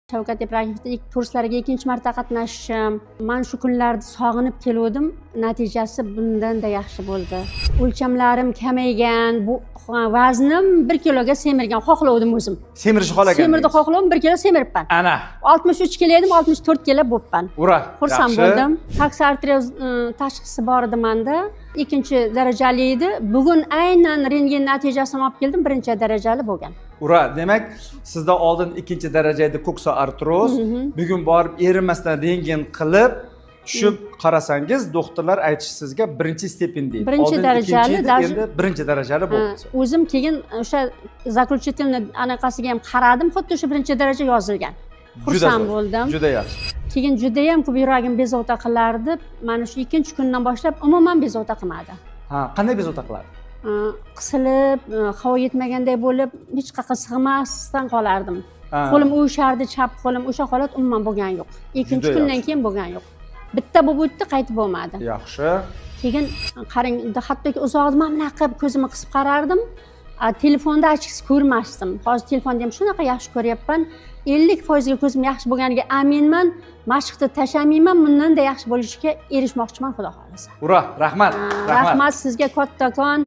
Shavkat Ibrahimovning ilk kurslariga ikkinchi marta qatnashishim, men shu kunlarda sog'inib kelgandim. Natijasi bundan-da yaxshi bo'ldi. O'lchamlarim kamaygan, bu vaznim 1 kiloga semirgan, xohladim o'zim. Semirishni xohlagan. Semirdi xohladim, 1 kilo semiribman. Ana. 63 kilo edim, 64 kilo bo'pman. Ura. Xursand bo'ldim. Taksi arteriyoz tashxisi bor edi menda. Ikkinchi darajali edi. Bugun aynan rentgen natijasini olib keldim, birinchi darajali bo'lgan. Ura, demak, sizda oldin ikkinchi darajada koksa artroz, bugun borib erinmasdan rentgen qilib, tushib qarasangiz, doktorlar aytishi sizga birinchi stepen deydi. Birinchi darajali, endi birinchi darajali bo'ldi. O'zim keyin o'sha zaключительный anaqasiga ham qaradim, xuddi o'sha birinchi daraja yozilgan. Xursand bo'ldim. Juda yaxshi. Keyin juda ham ko'p yuragim bezovta qilardi. Mana shu ikkinchi kundan boshlab umuman bezovta qilmadi. Ha, qanday bezovta qiladi? Qisilib, havo yetmaganday bo'lib, hech qayerga sig'masdan qolardim. Qo'lim uvishardi, chap qo'lim, o'sha holat umuman bo'lgan yo'q. Ikkinchi kundan keyin bo'lgan yo'q. Bitta bo'lib o'tdi, qaytib bo'lmadi. Yaxshi. Keyin qarang, hattoki uzoqdan mana bunaqa qilib ko'zimni qisib qarardim. Telefonda achiksiz ko'rmasdim. Hozir telefonda ham shunaqa yaxshi ko'ryapman. 50% ga ko'zim yaxshi bo'lganiga aminman. Mashqni tashlamayman, bundan-da yaxshi bo'lishiga erishmoqchiman, xudo xolasa. Ura, rahmat. Rahmat sizga kattakon.